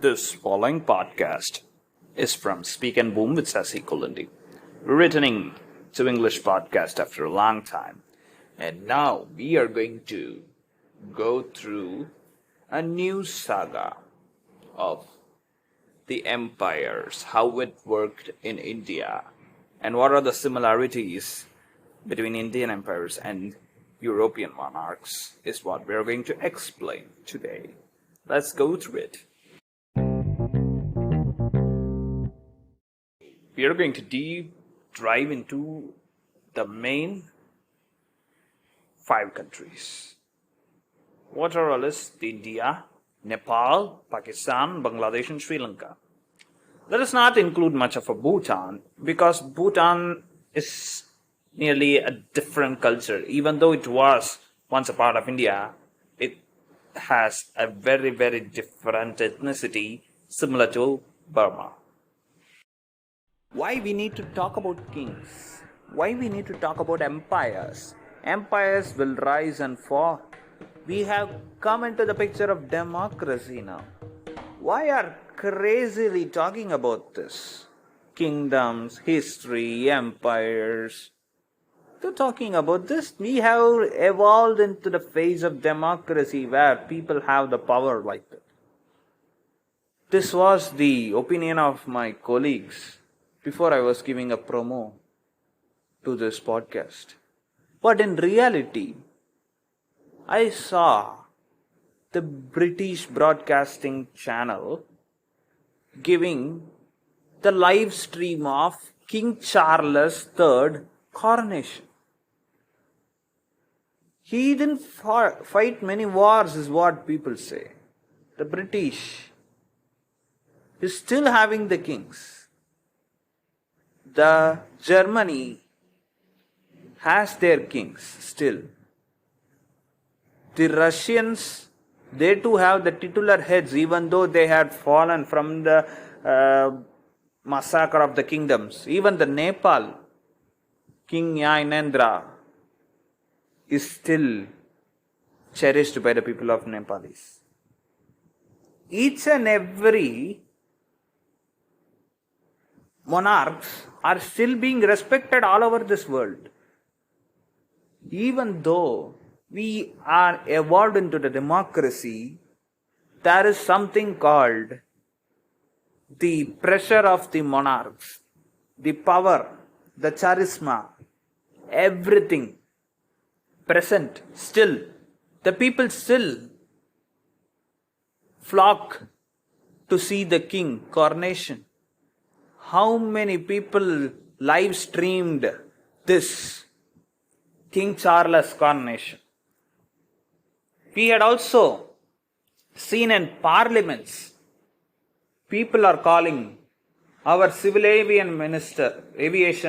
This following podcast is from Speak and Boom with Sasi Kolandi. We're returning to English podcast after a long time. And now we are going to go through a new saga of the empires, how it worked in India, and what are the similarities between Indian empires and European monarchs is what we're going to explain today. Let's go through it. We are going to deep dive into the main 5 countries. What are all is India, Nepal, Pakistan, Bangladesh and Sri Lanka. Let us not include much of a Bhutan because Bhutan is nearly a different culture. Even though it was once a part of India, it has a very, very different ethnicity similar to Burma. Why we need to talk about kings? Why we need to talk about empires? Empires will rise and fall. We have come into the picture of democracy now. Why are crazily talking about this? Kingdoms, history, empires. To talking about this, we have evolved into the phase of democracy where people have the power like that. This was the opinion of my colleagues before I was giving a promo to this podcast. But in reality, I saw the British Broadcasting Channel giving the live stream of King Charles III coronation. He didn't fight many wars is what people say. The British is still having the kings. The Germany has their kings still. The Russians, they too have the titular heads even though they had fallen from the massacre of the kingdoms. Even the Nepal, King Yainendra is still cherished by the people of Nepalis. Each and every monarchs are still being respected all over this world. Even though we are evolved into the democracy, there is something called the pressure of the monarchs, the power, the charisma, everything present still. The people still flock to see the king coronation. How many people live streamed this King Charles coronation? We had also seen in parliaments, people are calling our civil aviation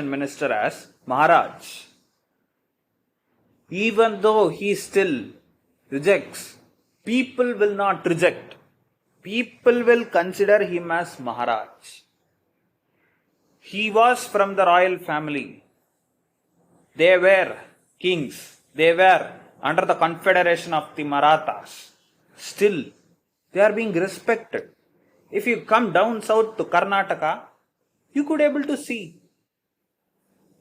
minister as Maharaj. Even though he still rejects, people will not reject. People will consider him as Maharaj. He was from the royal family. They were kings. They were under the confederation of the Marathas. Still, they are being respected. If you come down south to Karnataka, you could able to see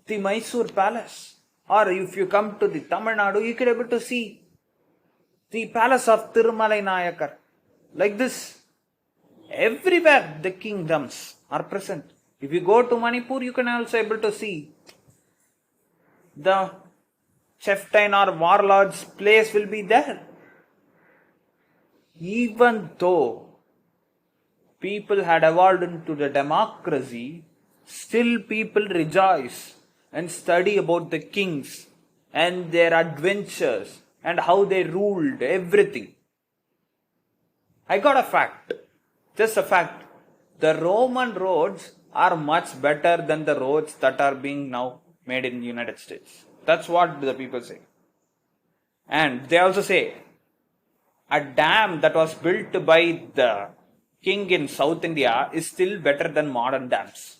the Mysore Palace. Or if you come to the Tamil Nadu, you could able to see the palace of Tirumalai Nayakar. Like this, everywhere the kingdoms are present. If you go to Manipur, you can also able to see the chieftain or warlord's place will be there. Even though people had evolved into the democracy, still people rejoice and study about the kings and their adventures and how they ruled everything. I got a fact, just a fact. The Roman roads are much better than the roads that are being now made in the United States. That's what the people say. And they also say a dam that was built by the king in South India is still better than modern dams.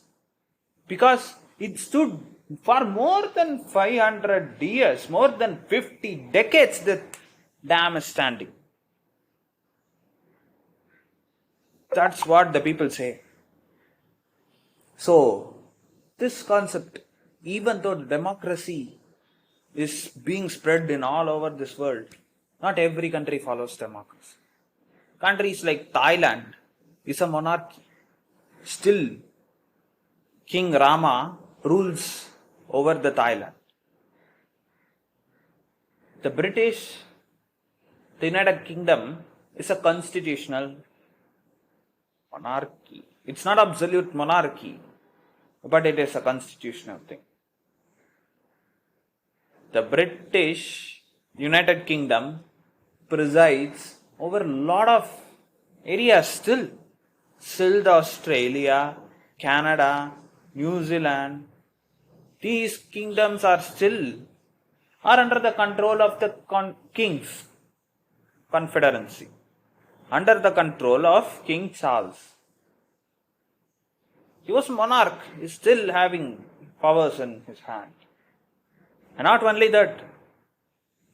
Because it stood for more than 500 years, more than 50 decades, the dam is standing. That's what the people say. So, this concept, even though democracy is being spread in all over this world, not every country follows democracy. Countries like Thailand is a monarchy. Still, King Rama rules over the Thailand. The British, the United Kingdom is a constitutional monarchy. It's not absolute monarchy, but it is a constitutional thing. The British United Kingdom presides over a lot of areas still. Still, the Australia, Canada, New Zealand, these kingdoms are under the control of the kings confederacy, under the control of King Charles. He was monarch, he is still having powers in his hand. And not only that,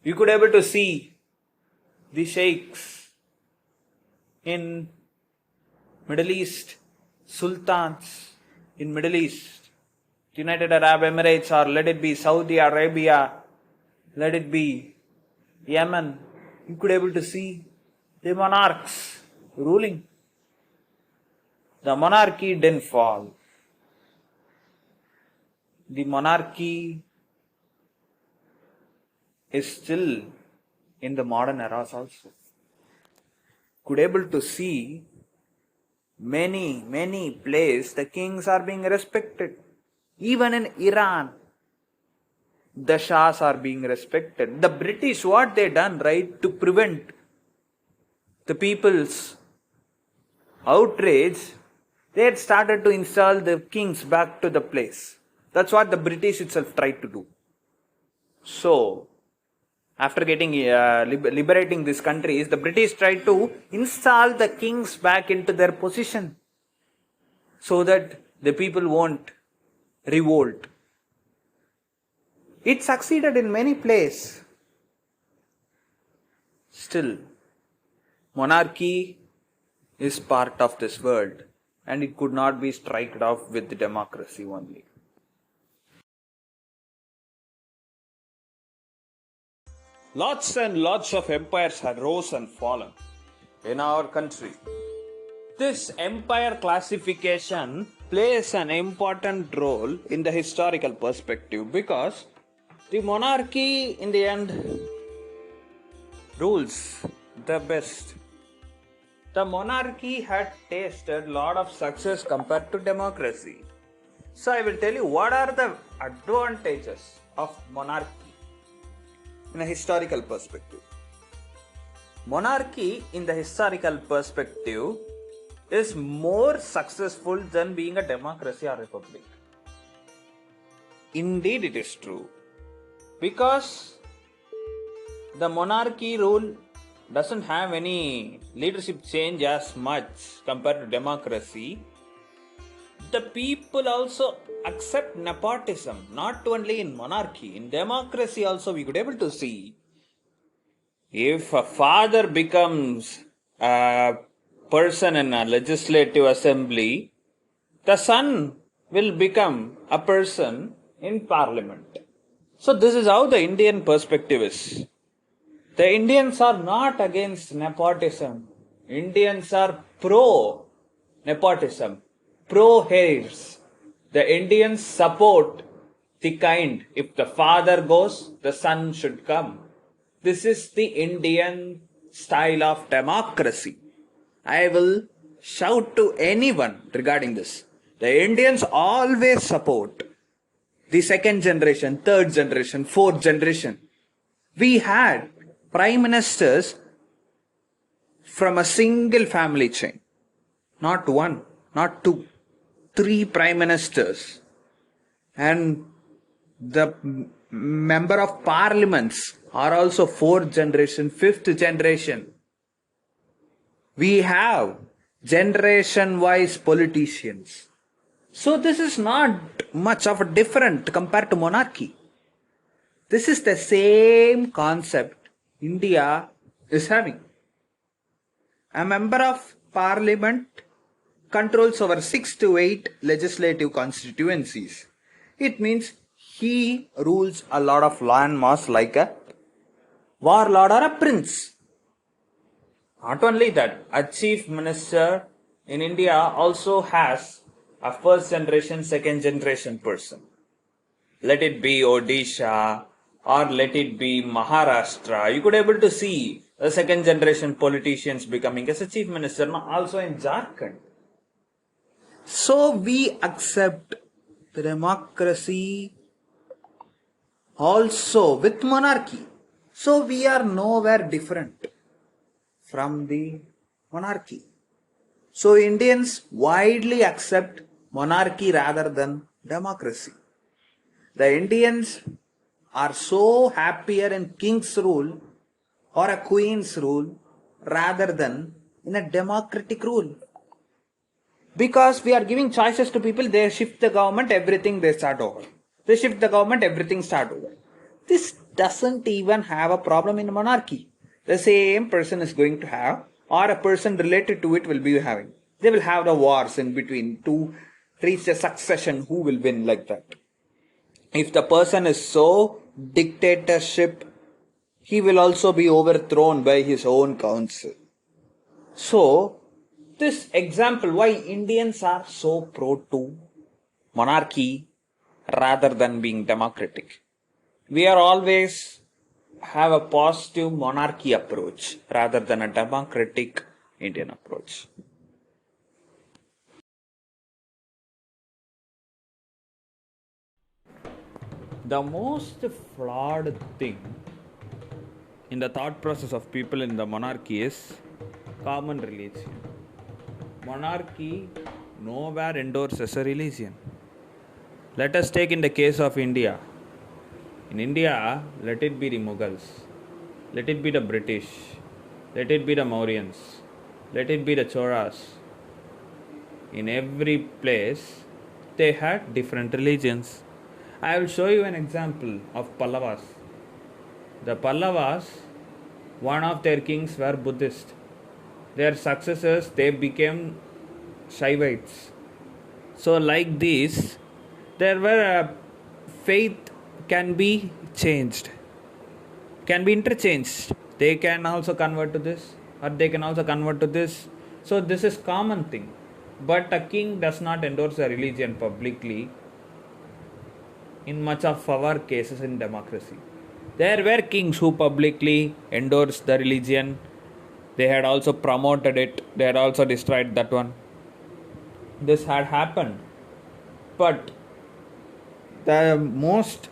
you could able to see the sheikhs in Middle East, sultans in Middle East, United Arab Emirates, or let it be Saudi Arabia, let it be Yemen. You could able to see the monarchs ruling. The monarchy didn't fall. The monarchy is still in the modern eras also. Could able to see many places the kings are being respected. Even in Iran, the Shahs are being respected. The British, what they done, right, to prevent the people's outrage, they had started to install the kings back to the place. That's what the British itself tried to do. So, after getting liberating these countries, the British tried to install the kings back into their position so that the people won't revolt. It succeeded in many places. Still, monarchy is part of this world and it could not be struck off with democracy only. Lots and lots of empires have rose and fallen in our country. This empire classification plays an important role in the historical perspective because the monarchy in the end rules the best. The monarchy had tasted a lot of success compared to democracy. So I will tell you what are the advantages of monarchy in a historical perspective. Monarchy in the historical perspective is more successful than being a democracy or republic. Indeed, it is true. Because the monarchy rule doesn't have any leadership change as much compared to democracy. The people also accept nepotism, not only in monarchy, in democracy also we could able to see. If a father becomes a person in a legislative assembly, the son will become a person in parliament. So this is how the Indian perspective is. The Indians are not against nepotism. Indians are pro-nepotism, pro-heirs. The Indians support the kind. If the father goes, the son should come. This is the Indian style of democracy. I will shout to anyone regarding this. The Indians always support the second generation, third generation, fourth generation. We had prime ministers from a single family chain. Not one, not two, 3 prime ministers. And the member of parliaments are also 4th generation, 5th generation. We have generation-wise politicians. So this is not much of a different compared to monarchy. This is the same concept India is having. A member of parliament controls over 6 to 8 legislative constituencies. It means he rules a lot of landmass like a warlord or a prince. Not only that, a chief minister in India also has a first generation, second generation person. Let it be Odisha or let it be Maharashtra. You could able to see the second generation politicians becoming as a chief minister, also in Jharkhand. So we accept the democracy also with monarchy. So we are nowhere different from the monarchy. So Indians widely accept monarchy rather than democracy. The Indians are so happier in king's rule or a queen's rule rather than in a democratic rule. Because we are giving choices to people, they shift the government, everything they start over. They shift the government, everything start over. This doesn't even have a problem in monarchy. The same person is going to have, or a person related to it will be having. They will have the wars in between to reach a succession who will win like that. If the person is so dictatorship, he will also be overthrown by his own council. So, this example why Indians are so pro to monarchy rather than being democratic. We are always have a positive monarchy approach rather than a democratic Indian approach. The most flawed thing in the thought process of people in the monarchy is common religion. Monarchy nowhere endorses a religion. Let us take in the case of India. In India, let it be the Mughals, let it be the British, let it be the Mauryans, let it be the Cholas. In every place, they had different religions. I will show you an example of Pallavas. The Pallavas, one of their kings were Buddhist. Their successors, they became Shaivites. So like this, there were faith can be changed, can be interchanged. They can also convert to this, or they can also convert to this. So this is common thing. But a king does not endorse a religion publicly in much of our cases in democracy. There were kings who publicly endorsed the religion. They had also promoted it. They had also destroyed that one. This had happened. But the most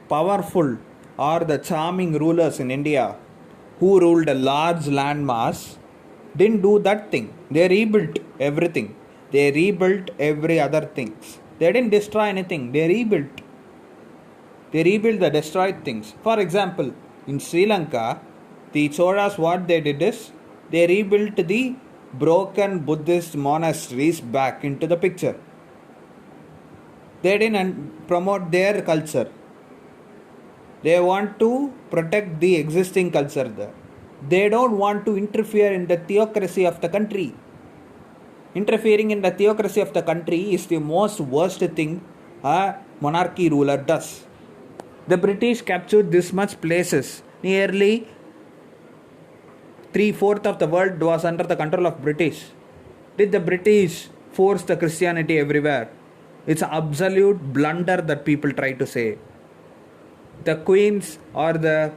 powerful or the charming rulers in India who ruled a large landmass didn't do that thing. They rebuilt everything. They rebuilt every other things. They didn't destroy anything. They rebuilt. They rebuilt the destroyed things. For example, in Sri Lanka, the Cholas, what they did is, they rebuilt the broken Buddhist monasteries back into the picture. They didn't promote their culture. They want to protect the existing culture there. They don't want to interfere in the theocracy of the country. Interfering in the theocracy of the country is the most worst thing a monarchy ruler does. The British captured this much places. Nearly 3/4 of the world was under the control of British. Did the British force the Christianity everywhere? It's an absolute blunder that people try to say. The queens or the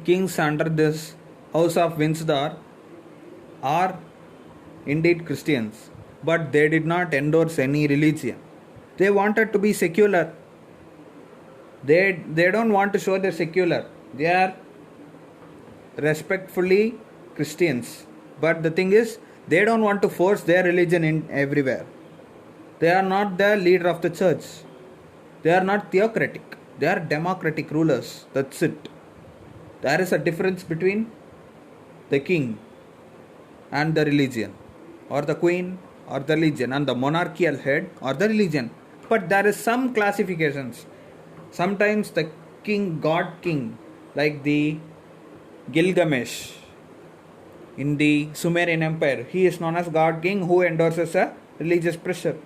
kings under this House of Windsor are indeed Christians, but they did not endorse any religion. They wanted to be secular. They don't want to show they're secular. They are respectfully Christians. But the thing is, they don't want to force their religion in everywhere. They are not the leader of the church. They are not theocratic. They are democratic rulers. That's it. There is a difference between the king and the religion, or the queen or the religion, and the monarchical head or the religion. But there is some classifications. Sometimes the king, god king, like the Gilgamesh, In the Sumerian Empire, he is known as God King who endorses a religious pressure.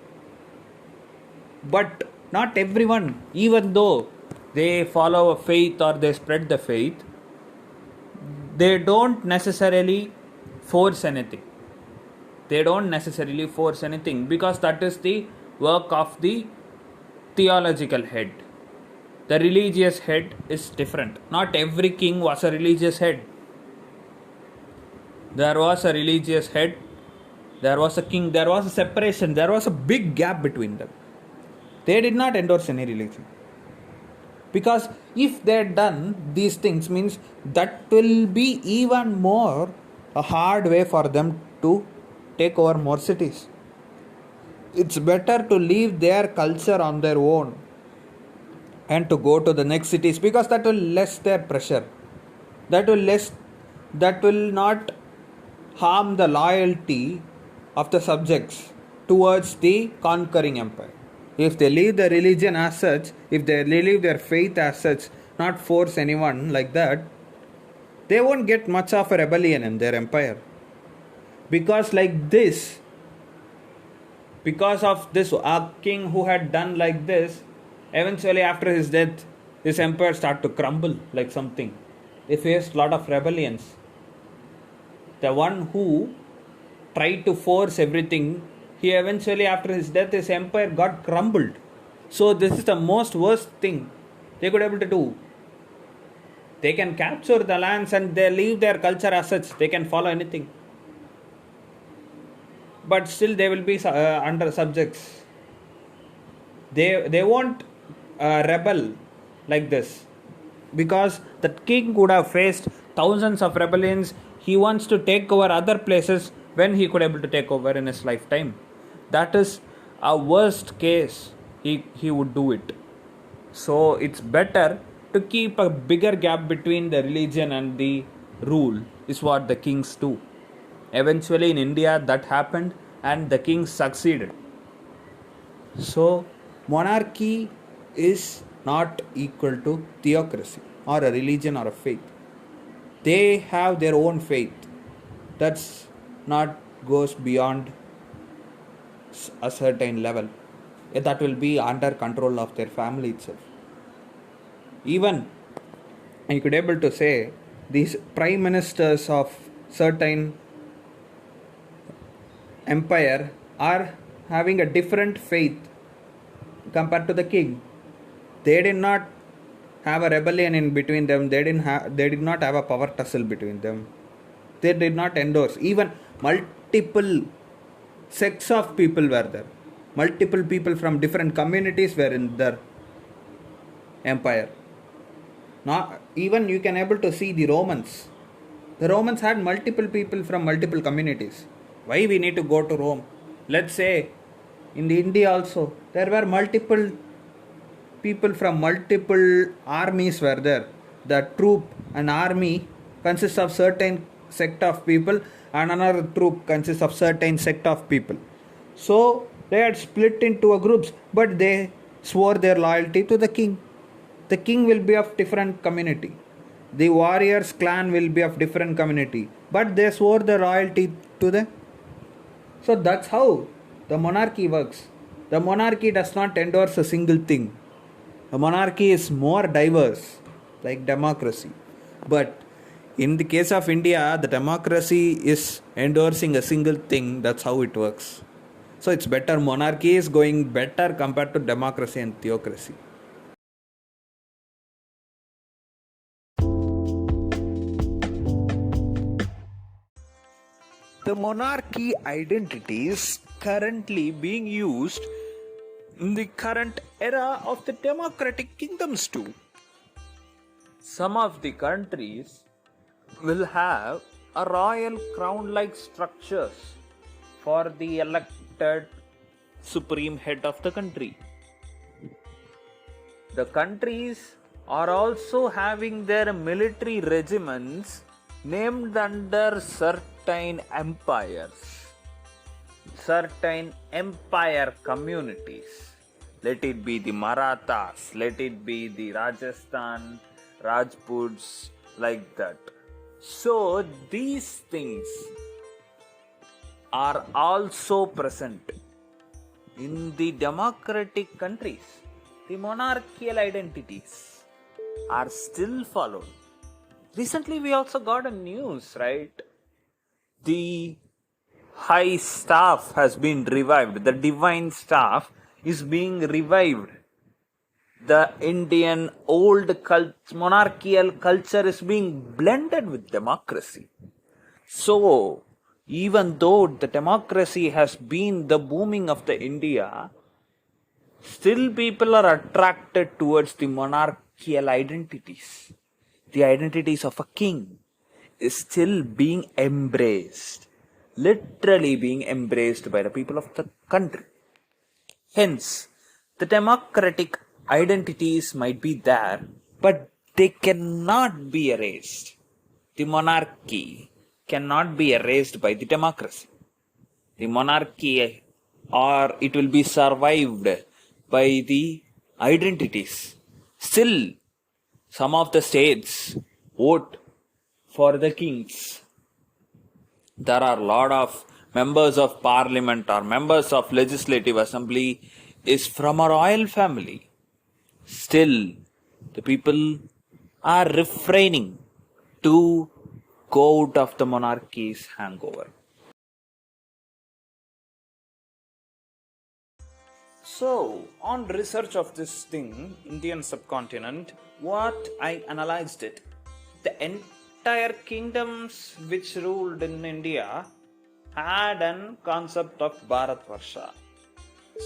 But not everyone, even though they follow a faith or they spread the faith, they don't necessarily force anything. They don't necessarily force anything because that is the work of the theological head. The religious head is different. Not every king was a religious head. There was a religious head, there was a king, there was a separation, there was a big gap between them. They did not endorse any religion. Because if they had done these things, means that will be even more a hard way for them to take over more cities. It's better to leave their culture on their own and to go to the next cities because that will less their pressure. That will not harm the loyalty of the subjects towards the conquering empire. If they leave the religion as such, if they leave their faith as such, not force anyone like that, they won't get much of a rebellion in their empire. Because of this a king who had done like this, eventually after his death, his empire started to crumble like something. They faced a lot of rebellions. The one who tried to force everything, he eventually after his death, his empire got crumbled. So this is the most worst thing they could able to do. They can capture the lands and they leave their culture as such. They can follow anything. But still they will be under subjects. They won't rebel like this. Because the king would have faced thousands of rebellions. He wants to take over other places when he could able to take over in his lifetime. That is a worst case. He would do it. So it's better to keep a bigger gap between the religion and the rule is what the kings do. Eventually in India that happened and the kings succeeded. So monarchy is not equal to theocracy or a religion or a faith. They have their own faith. That's not goes beyond a certain level. That will be under control of their family itself. Even you could able to say these prime ministers of certain empire are having a different faith compared to the king. They did not have a rebellion in between them. They did not have a power tussle between them. They did not endorse. Even multiple sects of people were there. Multiple people from different communities were in their empire. Now, even you can able to see the Romans. The Romans had multiple people from multiple communities. Why we need to go to Rome? Let's say in the India also there were multiple people from multiple armies were there. The troop, an army consists of certain sect of people and another troop consists of certain sect of people. So they had split into a groups, but they swore their loyalty to the king. The king will be of different community. The warriors clan will be of different community, but they swore their loyalty to them. So that's how the monarchy works. The monarchy does not endorse a single thing. The monarchy is more diverse, like democracy. But in the case of India, the democracy is endorsing a single thing. That's how it works. So it's better. Monarchy is going better compared to democracy and theocracy. The monarchy identity is currently being used in the current era of the democratic kingdoms too. Some of the countries will have a royal crown-like structures for the elected supreme head of the country. The countries are also having their military regiments named under certain empires, certain empire communities. Let it be the Marathas, let it be the Rajasthan, Rajputs, like that. So these things are also present in the democratic countries. The monarchical identities are still followed. Recently, we also got a news, right? The high staff has been revived. The divine staff is being revived. The Indian old monarchical culture is being blended with democracy. So, even though the democracy has been the booming of the India, still people are attracted towards the monarchical identities. The identities of a king is still being embraced, literally being embraced by the people of the country. Hence, the democratic identities might be there, but they cannot be erased. The monarchy cannot be erased by the democracy. The monarchy, or it will be survived by the identities. Still, some of the states vote for the kings. There are a lot of members of parliament or members of legislative assembly is from a royal family. Still, the people are refraining to go out of the monarchy's hangover. So, on research of this thing, Indian subcontinent, what I analyzed it, the entire kingdoms which ruled in India had an concept of Bharatvarsha.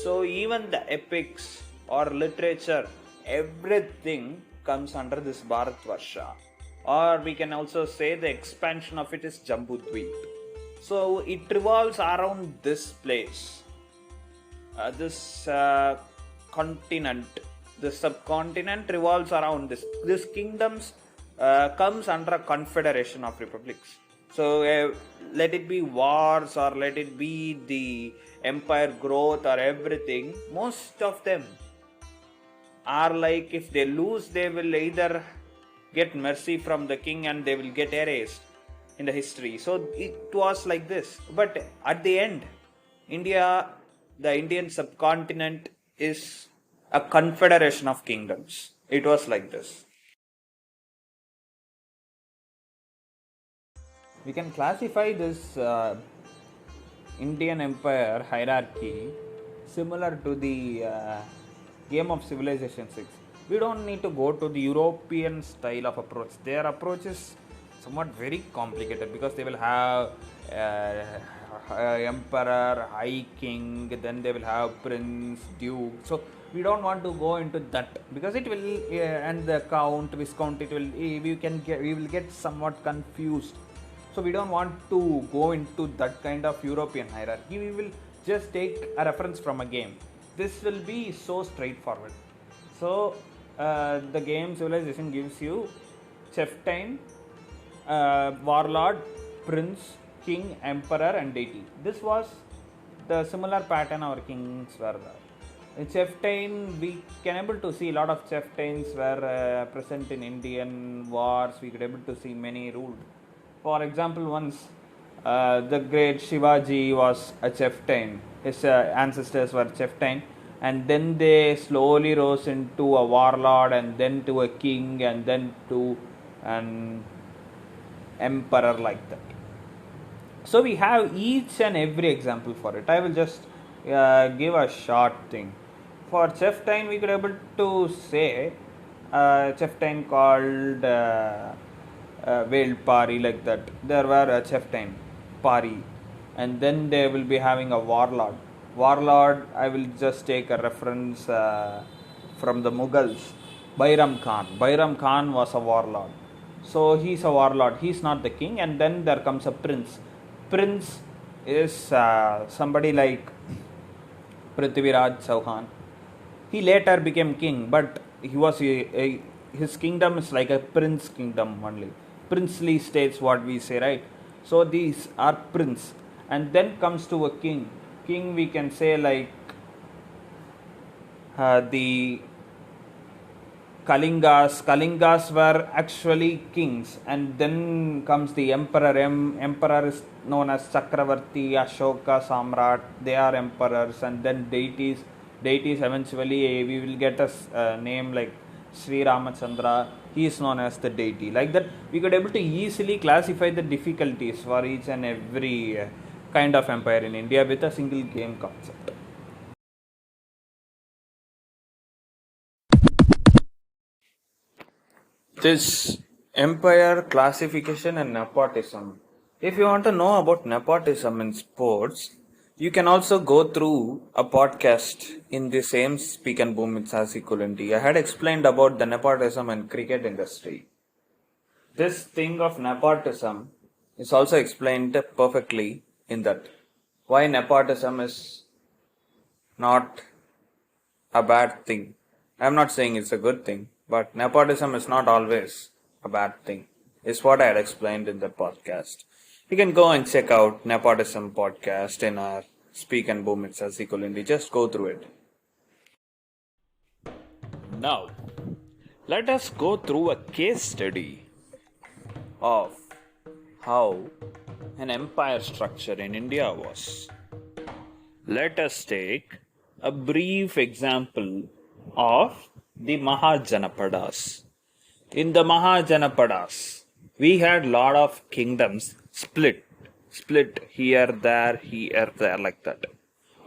So, even the epics or literature, everything comes under this Bharatvarsha. Or we can also say the expansion of it is Jambudweep. So, it revolves around this place. This continent, this subcontinent revolves around this. This kingdoms comes under a confederation of republics. So let it be wars or let it be the empire growth or everything, most of them are like if they lose, they will either get mercy from the king and they will get erased in the history. So it was like this. But at the end, the Indian subcontinent is a confederation of kingdoms. It was like this. We can classify this Indian empire hierarchy similar to the game of Civilization 6. We don't need to go to the European style of approach. Their approach is somewhat very complicated because they will have emperor, high king, then they will have prince, duke. So we don't want to go into that because it will and the count, viscount, it will we will get somewhat confused. So we don't want to go into that kind of European hierarchy. We will just take a reference from a game. This will be so straightforward. So the game Civilization gives you chieftain, warlord, prince, king, emperor and deity. This was the similar pattern our kings were there. In chieftain, we can able to see a lot of chieftains were present in Indian wars. We could able to see many ruled. For example, once the great Shivaji was a chieftain. His ancestors were chieftain, and then they slowly rose into a warlord, and then to a king, and then to an emperor like that. So we have each and every example for it. I will just give a short thing. For chieftain, we could able to say chieftain called Veiled Pari like that. There were a chieftain, Pari, and then they will be having a warlord. Warlord, I will just take a reference from the Mughals. Bairam Khan. Bairam Khan was a warlord. So he's a warlord. He's not the king. And then there comes a prince. Prince is somebody like Prithviraj Chauhan. He later became king, but he was his kingdom is like a prince kingdom only. Princely states what we say, right? So these are prince, and then comes to a king. King we can say like the Kalingas were actually kings, and then comes the emperor. Emperor is known as Chakravarti, Ashoka, Samrat. They are emperors, and then deities. Deities eventually we will get a name like Sri Ramachandra. He is known as the deity. Like that, we could able to easily classify the difficulties for each and every kind of empire in India with a single game concept. This empire classification and nepotism. If you want to know about nepotism in sports, you can also go through a podcast in the same Speak and Boom with Sasi Kulandi. I had explained about the nepotism in cricket industry. This thing of nepotism is also explained perfectly in that why nepotism is not a bad thing. I'm not saying it's a good thing, but nepotism is not always a bad thing. Is what I had explained in the podcast. You can go and check out nepotism podcast in our Speak and Boom with Sasi Kulindi. Just go through it. Now, let us go through a case study of how an empire structure in India was. Let us take a brief example of the Mahajanapadas. In the Mahajanapadas, we had lot of kingdoms split here, there, like that.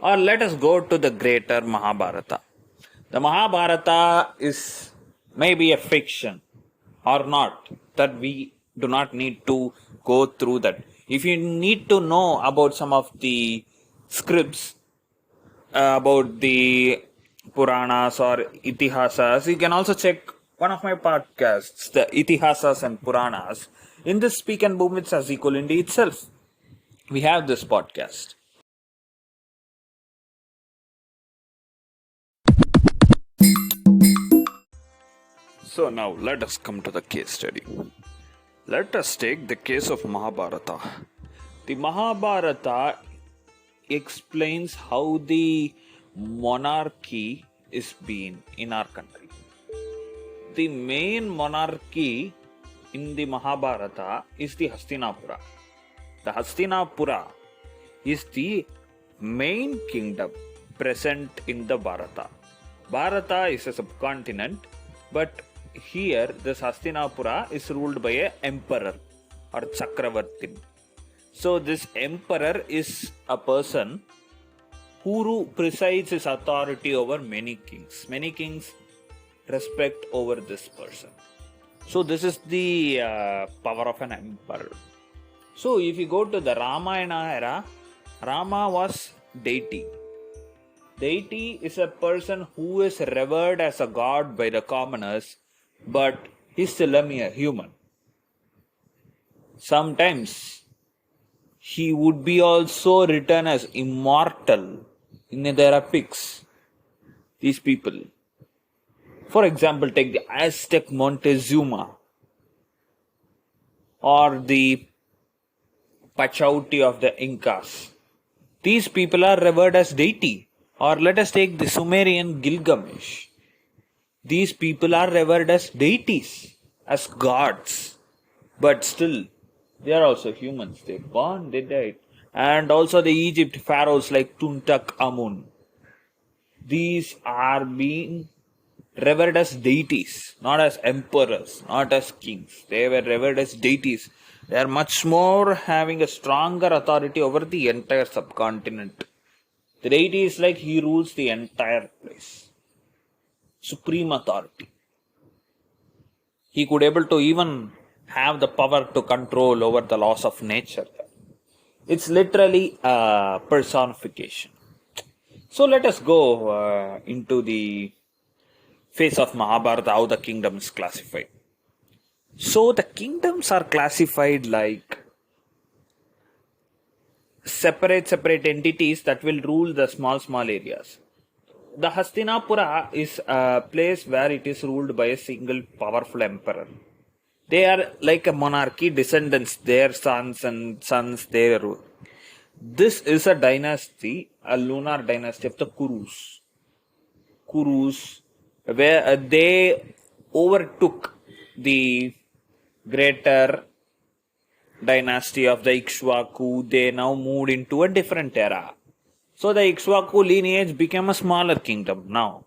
Or let us go to the greater Mahabharata. The Mahabharata is maybe a fiction or not, that we do not need to go through that. If you need to know about some of the scripts, about the Puranas or Itihasas, you can also check one of my podcasts, the Itihasas and Puranas. In this Speak and Boom with Sasi Kulindi itself, we have this podcast. So now let us come to the case study. Let us take the case of Mahabharata. The Mahabharata explains how the monarchy is being in our country. The main monarchy in the Mahabharata is the Hastinapura. The Hastinapura is the main kingdom present in the Bharata. Bharata is a subcontinent, but here this Hastinapura is ruled by an emperor or Chakravartin. So this emperor is a person who presides his authority over many kings. Many kings respect over this person. So this is the power of an emperor. So if you go to the Ramayana era, Rama was deity. Deity is a person who is revered as a god by the commoners, but he's still a mere human. Sometimes he would be also written as immortal in their epics. These people. For example, take the Aztec Montezuma or the Pachauti of the Incas. These people are revered as deity. Or let us take the Sumerian Gilgamesh. These people are revered as deities, as gods. But still, they are also humans. They born, they died. And also the Egypt pharaohs like Tutankhamun. These are being revered as deities, not as emperors, not as kings. They were revered as deities. They are much more having a stronger authority over the entire subcontinent. The deity is like he rules the entire place. Supreme authority. He could able to even have the power to control over the laws of nature. It's literally a personification. So let us go into the phase of Mahabharata, how the kingdom is classified. So the kingdoms are classified like separate entities that will rule the small areas. The Hastinapura is a place where it is ruled by a single powerful emperor. They are like a monarchy, descendants, their sons, their rule. This is a dynasty, a lunar dynasty of the Kurus. Kurus, where they overtook the greater dynasty of the Ikshwaku. They now moved into a different era. So the Ikshwaku lineage became a smaller kingdom now.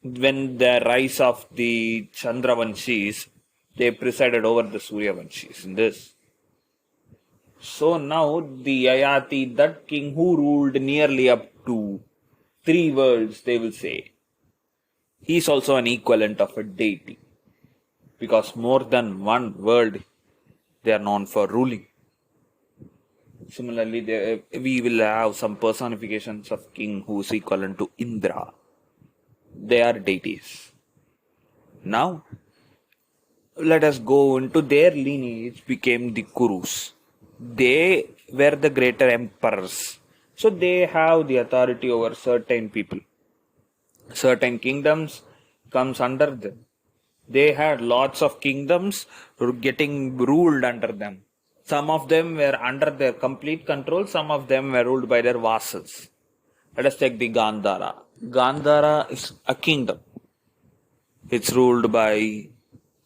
When the rise of the Chandravanshis, they presided over the Suryavanshis in this. So now the Yayati, that king who ruled nearly up to 3 worlds, they will say, he is also an equivalent of a deity. Because more than one world they are known for ruling. Similarly, we will have some personifications of king who is equivalent to Indra. They are deities. Now, let us go into their lineage became the Kurus. They were the greater emperors. So they have the authority over certain people. Certain kingdoms comes under them. They had lots of kingdoms getting ruled under them. Some of them were under their complete control, some of them were ruled by their vassals. Let us take the Gandhara. Gandhara is a kingdom. It's ruled by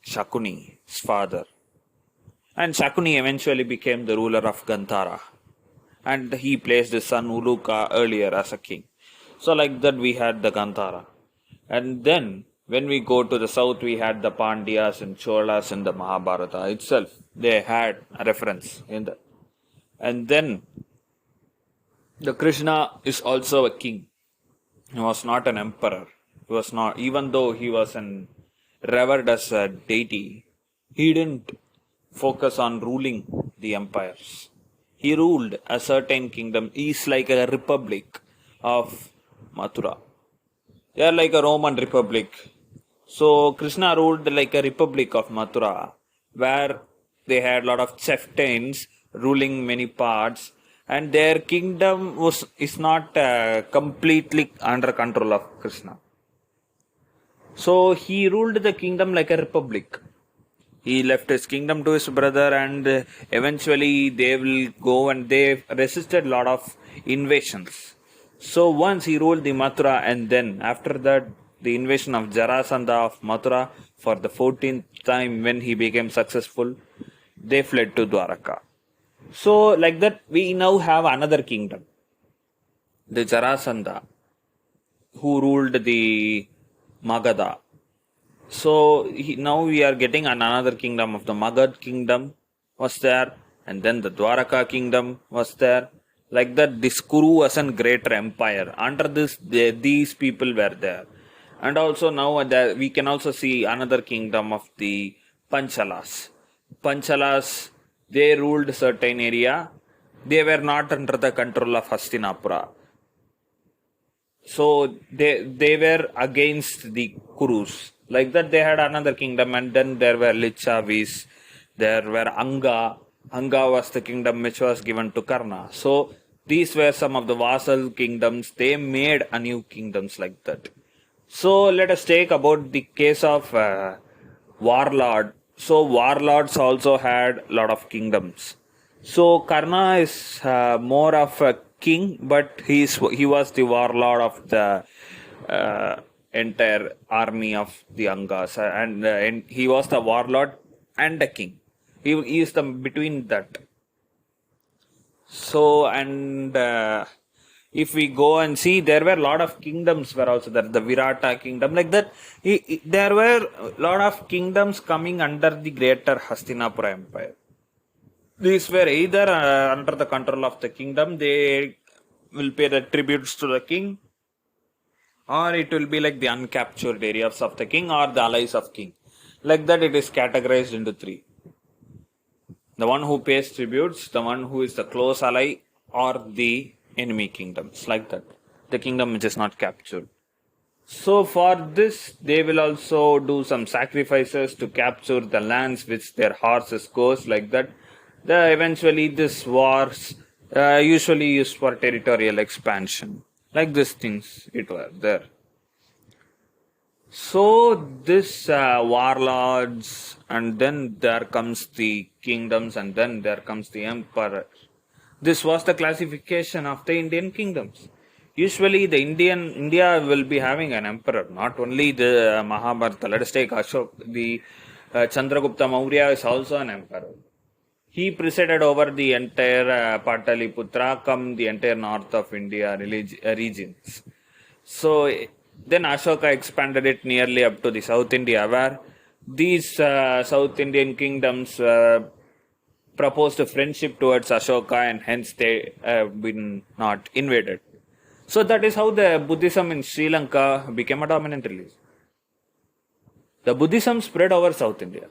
Shakuni, his father. And Shakuni eventually became the ruler of Gandhara. And he placed his son Uluka earlier as a king. So like that we had the Gandhara. And then when we go to the south, we had the Pandyas and Cholas in the Mahabharata itself. They had a reference in that. And then the Krishna is also a king. He was not an emperor. He was not, even though he was revered as a deity, he didn't focus on ruling the empires. He ruled a certain kingdom. He is like a republic of Mathura. They are like a Roman republic. So Krishna ruled like a republic of Mathura, where they had a lot of chieftains ruling many parts, and their kingdom is not completely under control of Krishna. So he ruled the kingdom like a republic. He left his kingdom to his brother, and eventually they will go and they resisted a lot of invasions. So once he ruled the Mathura, and then after that the invasion of Jarasandha of Mathura for the 14th time when he became successful, they fled to Dwaraka. So like that we now have another kingdom, the Jarasandha, who ruled the Magadha. So now we are getting another kingdom of the Magad kingdom was there, and then the Dwaraka kingdom was there. Like that, this Kuru was a greater empire. Under this, these people were there. And also now we can also see another kingdom of the Panchalas. Panchalas, they ruled a certain area. They were not under the control of Hastinapura. So they were against the Kurus. Like that, they had another kingdom, and then there were Lichavis, there were Anga. Anga was the kingdom which was given to Karna. So these were some of the vassal kingdoms. They made a new kingdoms like that. So let us take about the case of warlord. So warlords also had a lot of kingdoms. So Karna is more of a king, but he was the warlord of the entire army of the Angas, and he was the warlord and a king. He is the between that. So and if we go and see, there were a lot of kingdoms were also there. The Virata kingdom, like that. There were a lot of kingdoms coming under the greater Hastinapura empire. These were either under the control of the kingdom, they will pay the tributes to the king, or it will be like the uncaptured areas of the king or the allies of king. Like that, it is categorized into 3. The one who pays tributes, the one who is the close ally, or the enemy kingdoms. Like that. The kingdom which is not captured. So for this, they will also do some sacrifices to capture the lands which their horses goes, like that. Eventually, this wars usually used for territorial expansion. Like these things, it was there. So this warlords, and then there comes the kingdoms, and then there comes the emperor. This was the classification of the Indian kingdoms. Usually, the India will be having an emperor, not only the Mahabharata. Let us take Ashok. The Chandragupta Maurya is also an emperor. He presided over the entire Pataliputra, come the entire north of India regions. So then Ashoka expanded it nearly up to the South India, where these South Indian kingdoms proposed a friendship towards Ashoka, and hence they have been not invaded. So that is how the Buddhism in Sri Lanka became a dominant religion. The Buddhism spread over South India.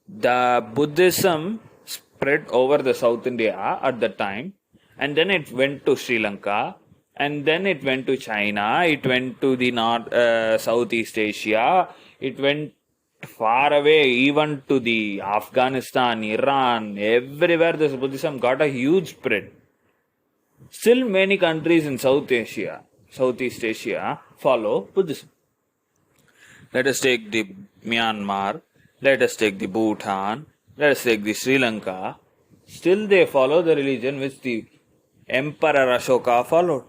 The Buddhism spread over the South India at the time, and then it went to Sri Lanka, and then it went to China, it went to the Southeast Asia, it went far away, even to the Afghanistan, Iran, everywhere this Buddhism got a huge spread. Still many countries in Southeast Asia follow Buddhism. Let us take the Myanmar, let us take the Bhutan, let us take the Sri Lanka. Still they follow the religion which the Emperor Ashoka followed.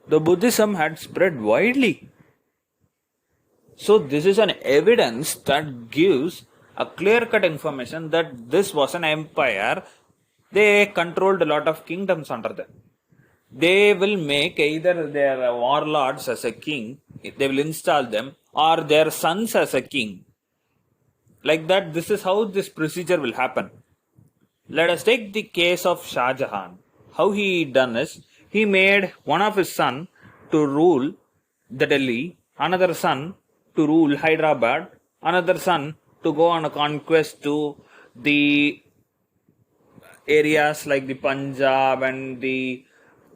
The Buddhism had spread widely. So this is an evidence that gives a clear-cut information that this was an empire. They controlled a lot of kingdoms under them. They will make either their warlords as a king, they will install them, or their sons as a king. Like that, this is how this procedure will happen. Let us take the case of Shah Jahan. How he done is, he made one of his son to rule the Delhi, another son to rule Hyderabad, another son to go on a conquest to the areas like the Punjab and the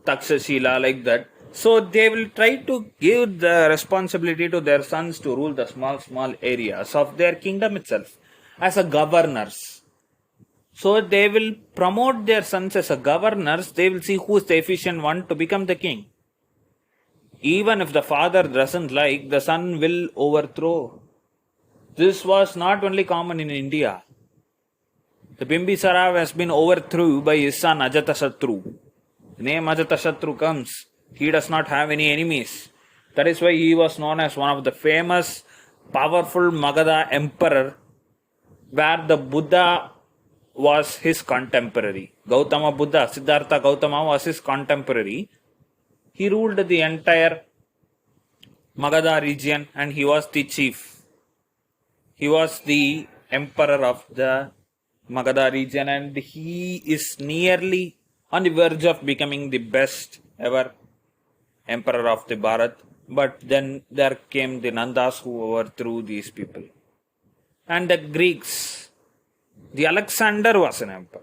Takshashila, like that. So they will try to give the responsibility to their sons to rule the small areas of their kingdom itself as a governors. So they will promote their sons as a governors. They will see who is the efficient one to become the king. Even if the father doesn't like, the son will overthrow. This was not only common in India. The Bimbisara has been overthrown by his son Ajatashatru. The name Ajatashatru comes. He does not have any enemies. That is why he was known as one of the famous, powerful Magadha emperor, where the Buddha was his contemporary. Gautama Buddha, Siddhartha Gautama was his contemporary. He ruled the entire Magadha region and he was the chief. He was the emperor of the Magadha region and he is nearly on the verge of becoming the best ever emperor of the Bharat. But then there came the Nandas who overthrew these people. And the Greeks, the Alexander was an emperor.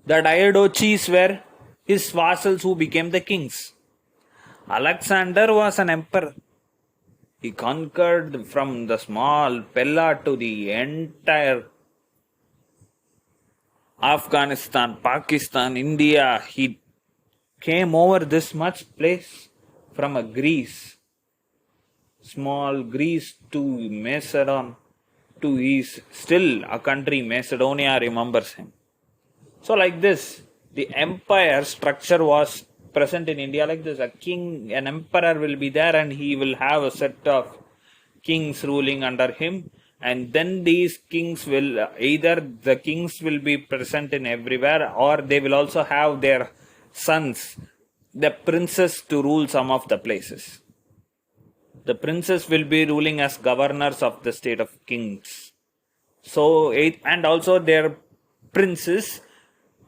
The Diadochis were his vassals who became the kings. Alexander was an emperor. He conquered from the small Pella to the entire Afghanistan, Pakistan, India. He came over this much place from a Greece, small Greece to Macedon, to his still a country, Macedonia remembers him. So like this, the empire structure was present in India like this. A king, an emperor will be there and he will have a set of kings ruling under him. And then these kings will, either the kings will be present in everywhere or they will also have their sons, the princes, to rule some of the places. The princes will be ruling as governors of the state of kings. So, and also their princes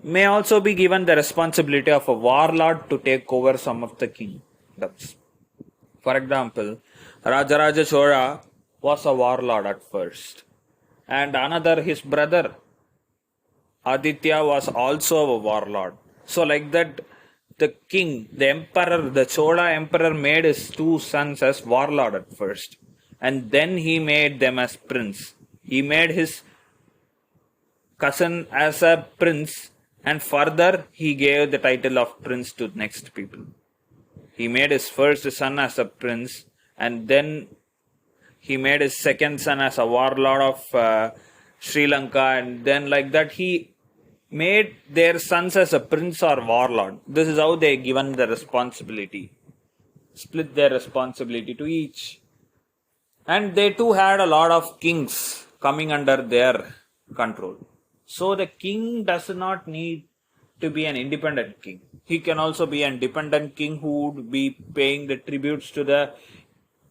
may also be given the responsibility of a warlord to take over some of the kingdoms. For example, Rajaraja Chola was a warlord at first. And another, his brother, Aditya, was also a warlord. So like that, the king, the emperor, the Chola emperor made his two sons as warlord at first. And then he made them as prince. He made his cousin as a prince. And further, he gave the title of prince to next people. He made his first son as a prince. And then he made his second son as a warlord of Sri Lanka. And then like that, he made their sons as a prince or warlord. This is how they given the responsibility, split their responsibility to each. And they too had a lot of kings coming under their control. So the king does not need to be an independent king. He can also be an independent king who would be paying the tributes to the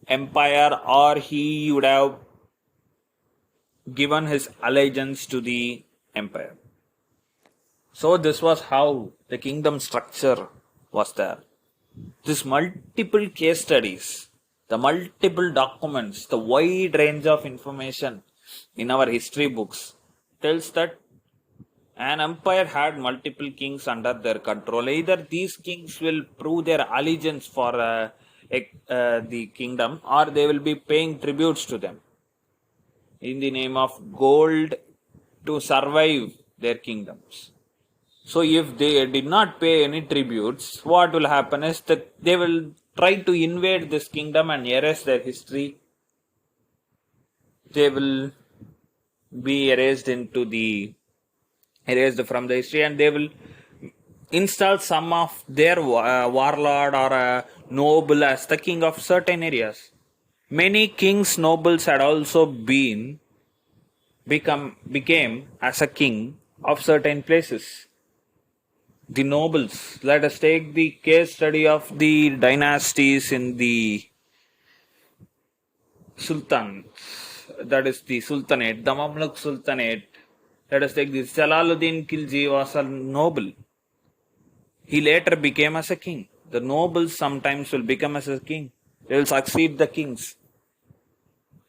empire, or he would have given his allegiance to the empire. So this was how the kingdom structure was there. This multiple case studies, the multiple documents, the wide range of information in our history books tells that an empire had multiple kings under their control. Either these kings will prove their allegiance for the kingdom, or they will be paying tributes to them in the name of gold to survive their kingdoms. So if they did not pay any tributes, what will happen is that they will try to invade this kingdom and erase their history. They will be erased from the history, and they will install some of their warlord or a noble as the king of certain areas. Many kings, nobles had also became as a king of certain places. The nobles. Let us take the case study of the dynasties in the Sultan. That is the Sultanate, the Mamluk Sultanate. Let us take this. Jalaluddin Khilji was a noble. He later became as a king. The nobles sometimes will become as a king. They will succeed the kings.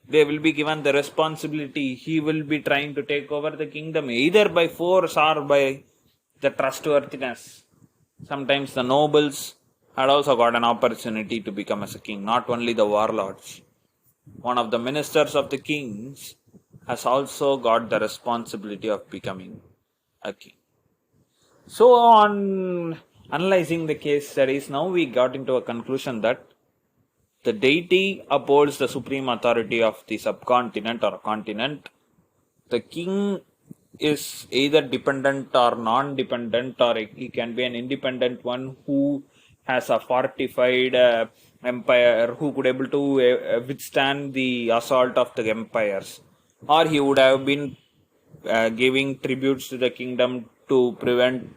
They will be given the responsibility. He will be trying to take over the kingdom either by force or by the trustworthiness. Sometimes the nobles had also got an opportunity to become as a king, not only the warlords. One of the ministers of the kings has also got the responsibility of becoming a king. So on analyzing the case studies, now we got into a conclusion that the deity upholds the supreme authority of the subcontinent or continent. The king is either dependent or non-dependent, or he can be an independent one who has a fortified empire, who could able to withstand the assault of the empires, or he would have been giving tributes to the kingdom to prevent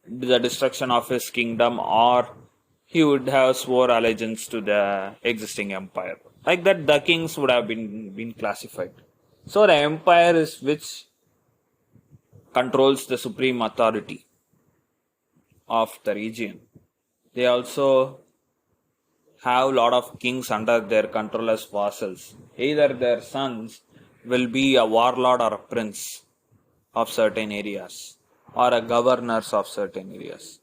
the destruction of his kingdom, or he would have swore allegiance to the existing empire. Like that, the kings would have been classified. So the empire is which controls the supreme authority of the region. They also have a lot of kings under their control as vassals. Either their sons will be a warlord or a prince of certain areas, or a governors of certain areas.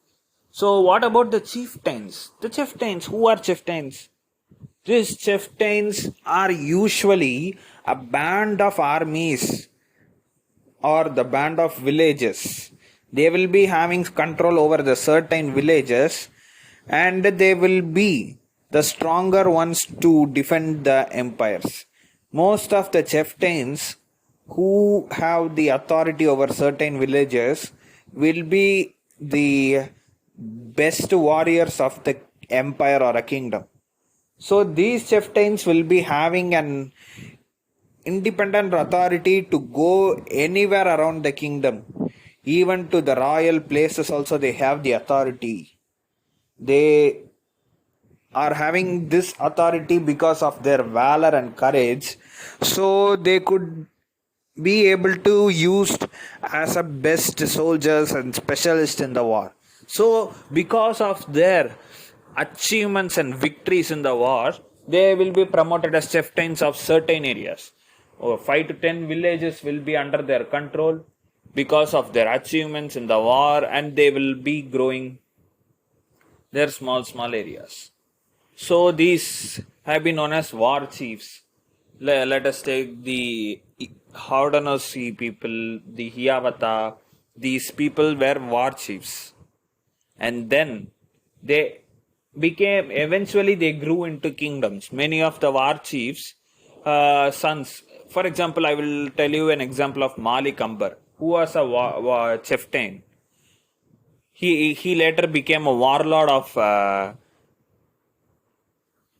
So what about the chieftains? The chieftains, who are chieftains? These chieftains are usually a band of armies or the band of villages. They will be having control over the certain villages, and they will be the stronger ones to defend the empires. Most of the chieftains who have the authority over certain villages will be the best warriors of the empire or a kingdom. So these chieftains will be having an independent authority to go anywhere around the kingdom. Even to the royal places also they have the authority. They are having this authority because of their valor and courage. So they could be able to used as a best soldiers and specialists in the war. So because of their achievements and victories in the war, they will be promoted as chieftains of certain areas. 5 to 10 villages will be under their control because of their achievements in the war, and they will be growing their small areas. So these have been known as war chiefs. Let us take the Haudenosaunee people, the Hiawatha. These people were war chiefs. And then they eventually they grew into kingdoms. Many of the war chiefs' sons, for example, I will tell you an example of Malik Ambar. who was a chieftain. He later became a warlord of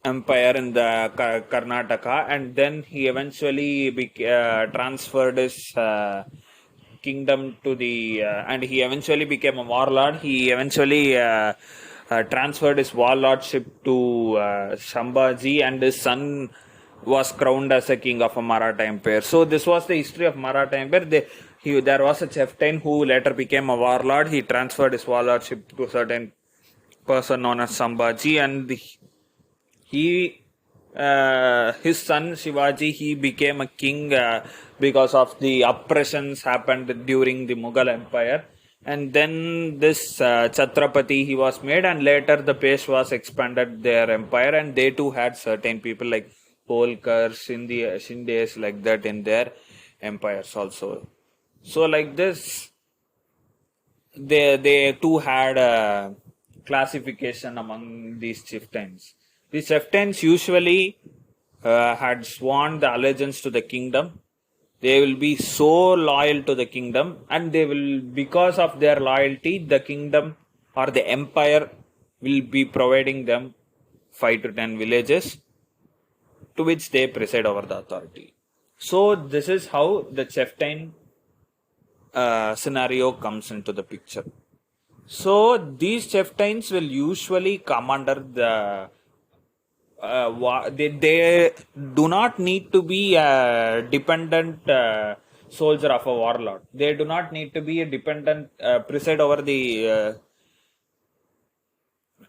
empire in the Karnataka, and then he eventually transferred his kingdom to the and he eventually became a warlord. He eventually transferred his warlordship to Shambhaji, and his son was crowned as a king of a Maratha empire. So this was the history of Maratha empire. There was a chieftain who later became a warlord. He transferred his warlordship to a certain person known as Shambhaji, and he his son Shivaji, he became a king because of the oppressions happened during the Mughal Empire, and then this Chhatrapati he was made, and later the Peshwas expanded their empire, and they too had certain people like Holkar, Shindes like that in their empires also. So like this, they too had a classification among these chieftains. The chieftains usually had sworn the allegiance to the kingdom. They will be so loyal to the kingdom, and they will, because of their loyalty, the kingdom or the empire will be providing them 5 to 10 villages to which they preside over the authority. So this is how the chieftain scenario comes into the picture. So these chieftains will usually come under the they do not need to be a dependent soldier of a warlord. They do not need to be a dependent preside over the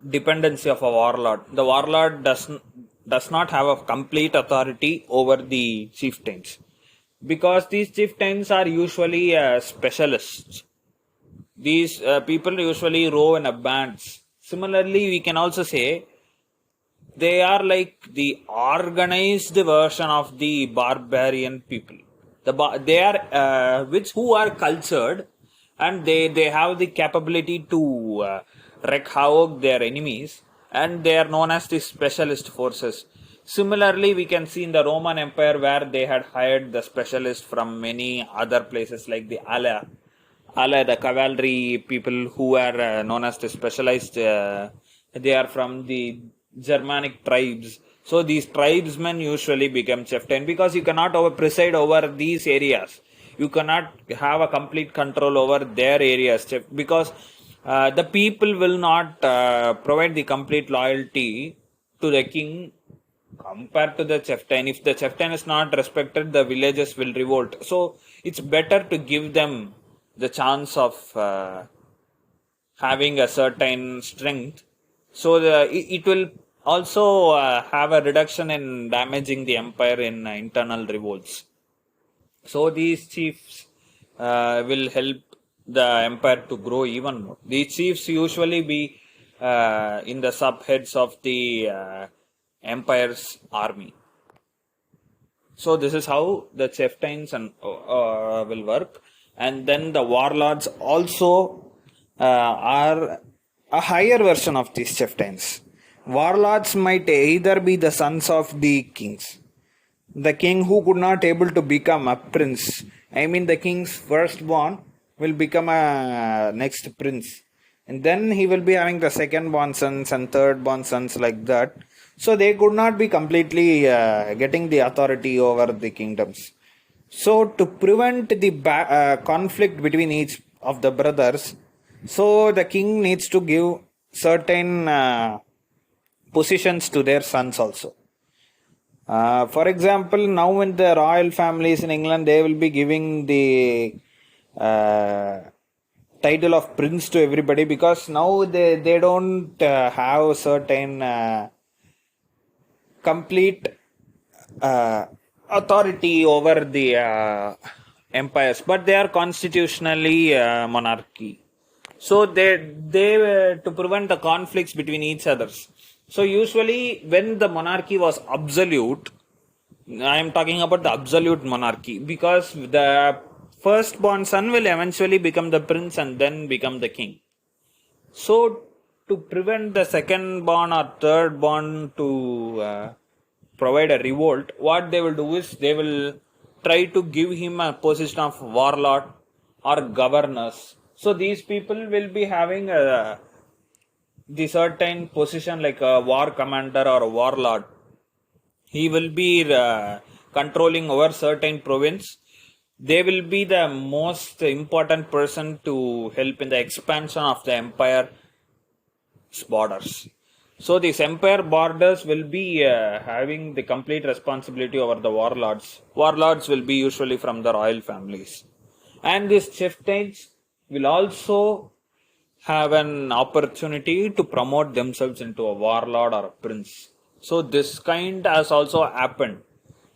dependency of a warlord. The warlord does not have a complete authority over the chieftains, because these chieftains are usually specialists. These people usually row in a bands. Similarly, we can also say they are like the organized version of the barbarian people. They are who are cultured, and they have the capability to wreak havoc their enemies, and they are known as the specialist forces. Similarly, we can see in the Roman Empire where they had hired the specialists from many other places like the the cavalry people who are known as the specialized. They are from the Germanic tribes. So these tribesmen usually become chieftain, because you cannot preside over these areas. You cannot have a complete control over their areas, because the people will not provide the complete loyalty to the king compared to the chieftain. If the chieftain is not respected, the villages will revolt. So it's better to give them the chance of having a certain strength. So it will also have a reduction in damaging the empire in internal revolts. So these chiefs will help the empire to grow even more. These chiefs usually be in the subheads of the empire's army. So this is how the chieftains will work, and then the warlords also are a higher version of these chieftains. Warlords might either be the sons of the kings. The king who could not able to become a prince, I mean the king's firstborn will become a next prince. And then he will be having the second born sons and third born sons like that. So they could not be completely getting the authority over the kingdoms. So to prevent the conflict between each of the brothers, so the king needs to give certain positions to their sons also. For example, now in the royal families in England, they will be giving the title of prince to everybody, because now they don't have certain complete authority over the empires, but they are constitutionally monarchy. So they to prevent the conflicts between each others. So usually when the monarchy was absolute, I am talking about the absolute monarchy, because the firstborn son will eventually become the prince and then become the king. So to prevent the second born or third born to provide a revolt, what they will do is they will try to give him a position of warlord, or governors. So these people will be having the certain position like a war commander or a warlord. He will be controlling over certain province. They will be the most important person to help in the expansion of the empire's borders. So these empire borders will be having the complete responsibility over the warlords. Warlords will be usually from the royal families. And these chieftains will also have an opportunity to promote themselves into a warlord or a prince. So this kind has also happened.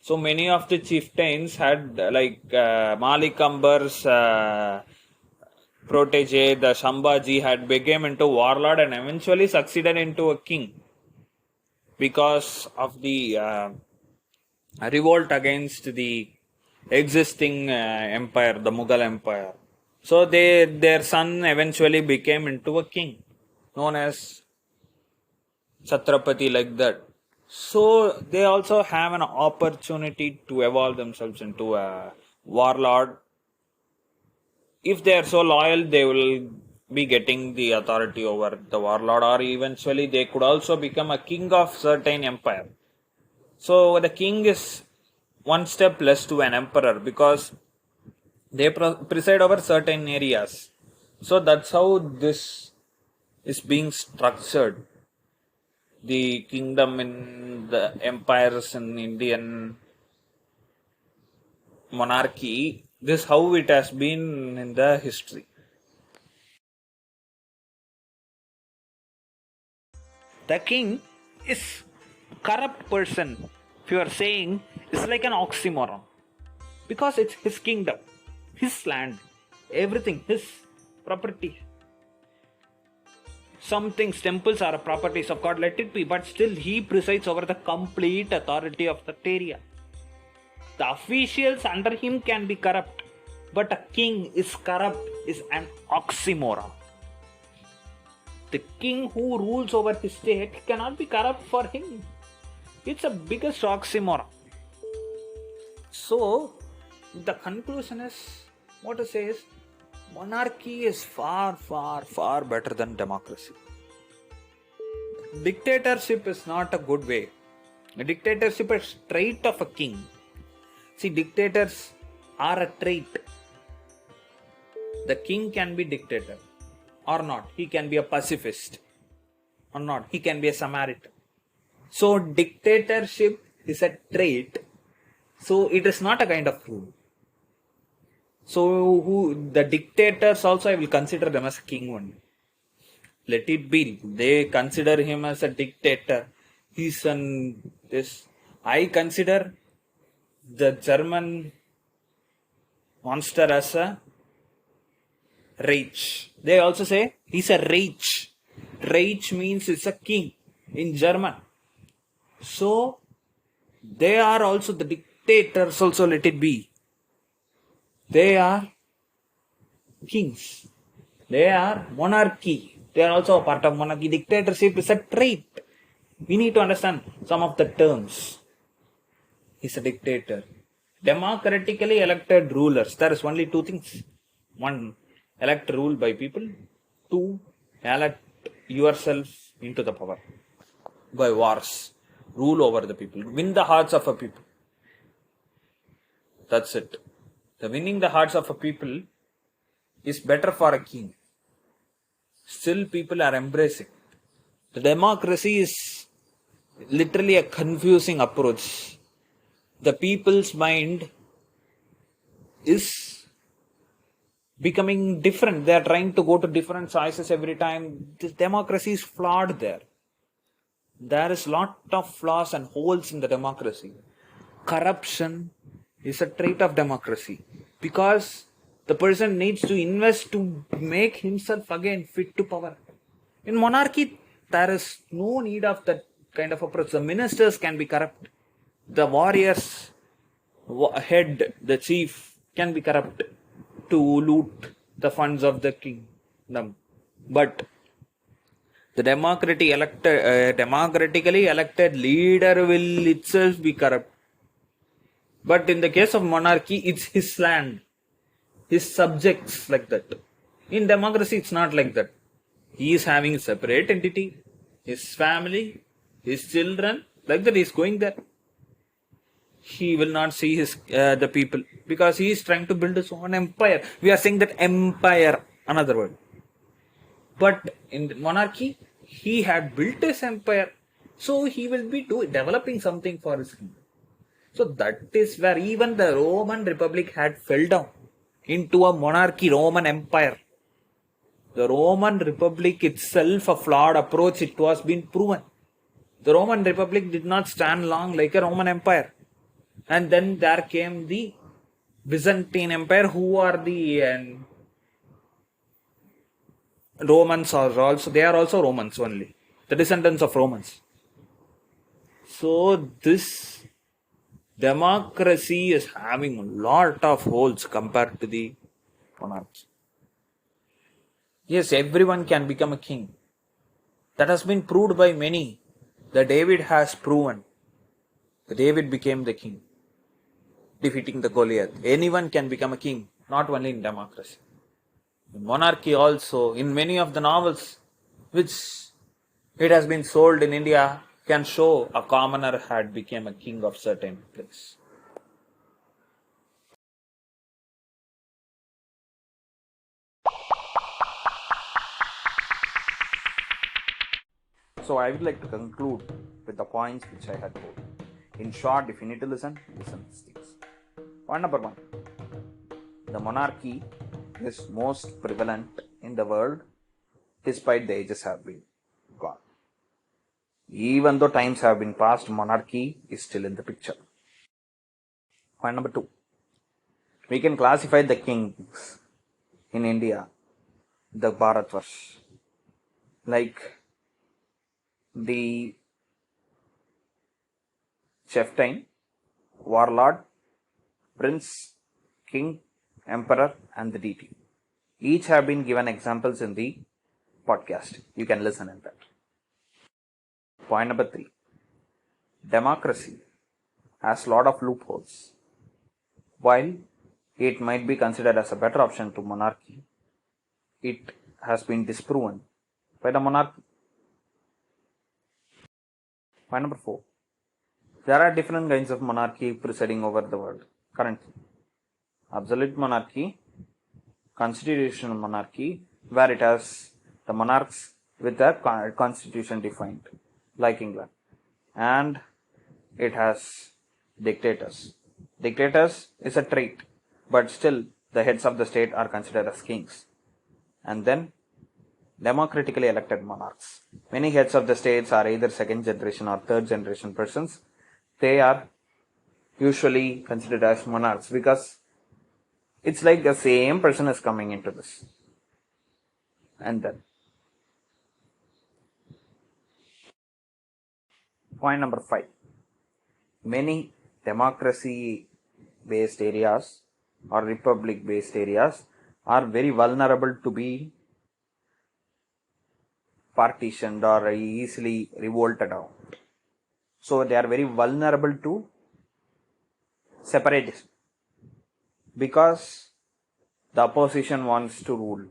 So many of the chieftains had Malik Ambar's protege, the Shambhaji, had become into warlord and eventually succeeded into a king because of the revolt against the existing empire, the Mughal empire. So their son eventually became into a king, known as Chhatrapati, like that. So they also have an opportunity to evolve themselves into a warlord. If they are so loyal, they will be getting the authority over the warlord, or eventually they could also become a king of certain empire. So the king is one step less to an emperor because they preside over certain areas. So that's how this is being structured. The kingdom in the empires in Indian monarchy, this how it has been in the history. The king is corrupt person. If you are saying it's like an oxymoron because it's his kingdom, his land, everything, his property. Some things, temples are properties of God, let it be, but still he presides over the complete authority of that area. The officials under him can be corrupt, but a king is corrupt is an oxymoron. The king who rules over his state cannot be corrupt for him. It's a biggest oxymoron. So, the conclusion is, what to say is, monarchy is far, far, far better than democracy. Dictatorship is not a good way. A dictatorship is a trait of a king. See, dictators are a trait. The king can be dictator or not. He can be a pacifist or not. He can be a Samaritan. So, dictatorship is a trait. So, it is not a kind of rule. So, the dictators also, I will consider them as a king only. Let it be. They consider him as a dictator. He's this. I consider the German monster as a Reich. They also say he's a Reich. Reich means it's a king in German. So, they are also the dictators, also let it be. They are kings. They are monarchy. They are also a part of monarchy. Dictatorship is a trait. We need to understand some of the terms. He's a dictator. Democratically elected rulers. There is only two things. One, elect rule by people. Two, elect yourself into the power by wars. Rule over the people. Win the hearts of a people. That's it. The winning the hearts of a people is better for a king. Still people are embracing. The democracy is literally a confusing approach. The people's mind is becoming different. They are trying to go to different choices every time. This democracy is flawed there. There is lot of flaws and holes in the democracy. Corruption is a trait of democracy because the person needs to invest to make himself again fit to power. In monarchy, there is no need of that kind of approach. The ministers can be corrupt. The warriors, head, the chief can be corrupt to loot the funds of the kingdom. But the democratically elected leader will itself be corrupt. But in the case of monarchy, it's his land. his subjects like that. In democracy, it's not like that. He is having a separate entity, his family, his children, like that. He is going there. He will not see his the people because he is trying to build his own empire. We are saying that empire, another word. But in the monarchy, he had built his empire, so he will be developing something for his kingdom. So that is where even the Roman Republic had fell down into a monarchy, Roman Empire. The Roman Republic itself a flawed approach, it was been proven. The Roman Republic did not stand long like a Roman Empire. And then there came the Byzantine Empire, who are the Romans are also, they are also Romans only, the descendants of Romans. So this democracy is having a lot of holes compared to the monarchy. Yes, everyone can become a king. That has been proved by many. The David has proven. The David became the king, defeating the Goliath. Anyone can become a king, not only in democracy. In monarchy also, in many of the novels which it has been sold in India, can show a commoner had become a king of certain place. So I would like to conclude with the points which I had told. In short, if you need to listen these things. Point number 1. The monarchy is most prevalent in the world despite the ages have been gone. Even though times have been passed, monarchy is still in the picture. Point number 2. We can classify the kings in India, the Bharatvarsh, like the chieftain, warlord, prince, king, emperor, and the deity. Each have been given examples in the podcast. You can listen in that. Point number 3. Democracy has lot of loopholes. While it might be considered as a better option to monarchy, it has been disproven by the monarchy. Point number 4. There are different kinds of monarchy presiding over the world currently. Absolute monarchy, constitutional monarchy, where it has the monarchs with a constitution defined, like England. And it has dictators. Dictators is a trait, but still the heads of the state are considered as kings. And then democratically elected monarchs. Many heads of the states are either second generation or third generation persons. They are usually considered as monarchs because it's like the same person is coming into this. And then point number 5. Many democracy based areas or republic based areas are very vulnerable to be partitioned or easily revolted out. So they are very vulnerable to separatism because the opposition wants to rule.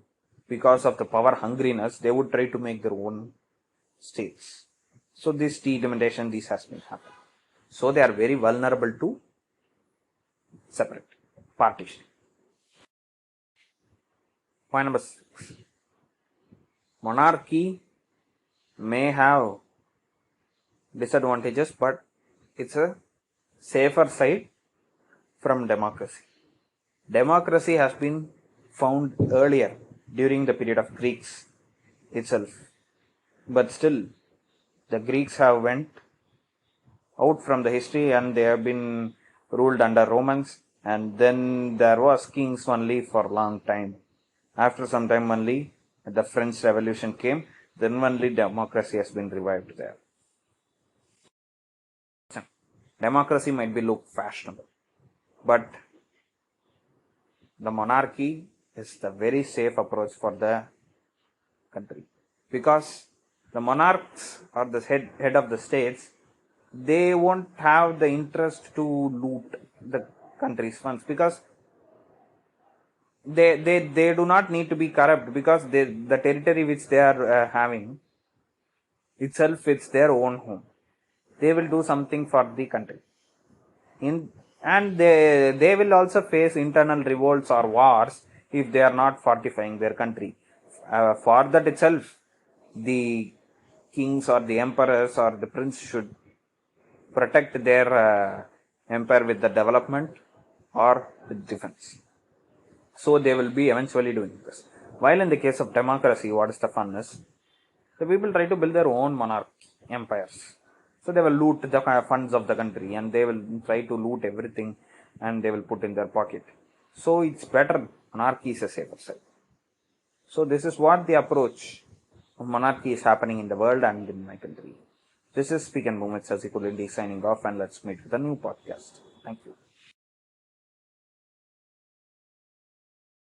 Because of the power hungriness, they would try to make their own states. So this delimitation, this has been happening. So they are very vulnerable to separate, partition. Point number 6. Monarchy may have disadvantages, but it's a safer side from democracy. Democracy has been found earlier during the period of Greeks itself, but still the Greeks have went out from the history and they have been ruled under Romans, and then there was kings only for a long time. After some time only the French Revolution came, then only democracy has been revived there. Democracy might be look fashionable, but the monarchy is the very safe approach for the country because the monarchs or the head of the states, they won't have the interest to loot the country's funds because they do not need to be corrupt, because the territory which they are having itself, it's their own home. They will do something for the country. And they will also face internal revolts or wars if they are not fortifying their country. For that itself, the kings or the emperors or the prince should protect their empire with the development or with defense. So they will be eventually doing this. While in the case of democracy, what is the fun is, the people try to build their own monarchy empires. So they will loot the funds of the country, and they will try to loot everything, and they will put in their pocket. So it's better. Monarchy is a safer side. So this is what the approach of monarchy is happening in the world and in my country. This is Speak and Boom with Sasikulindi signing off, and let's meet with a new podcast. Thank you.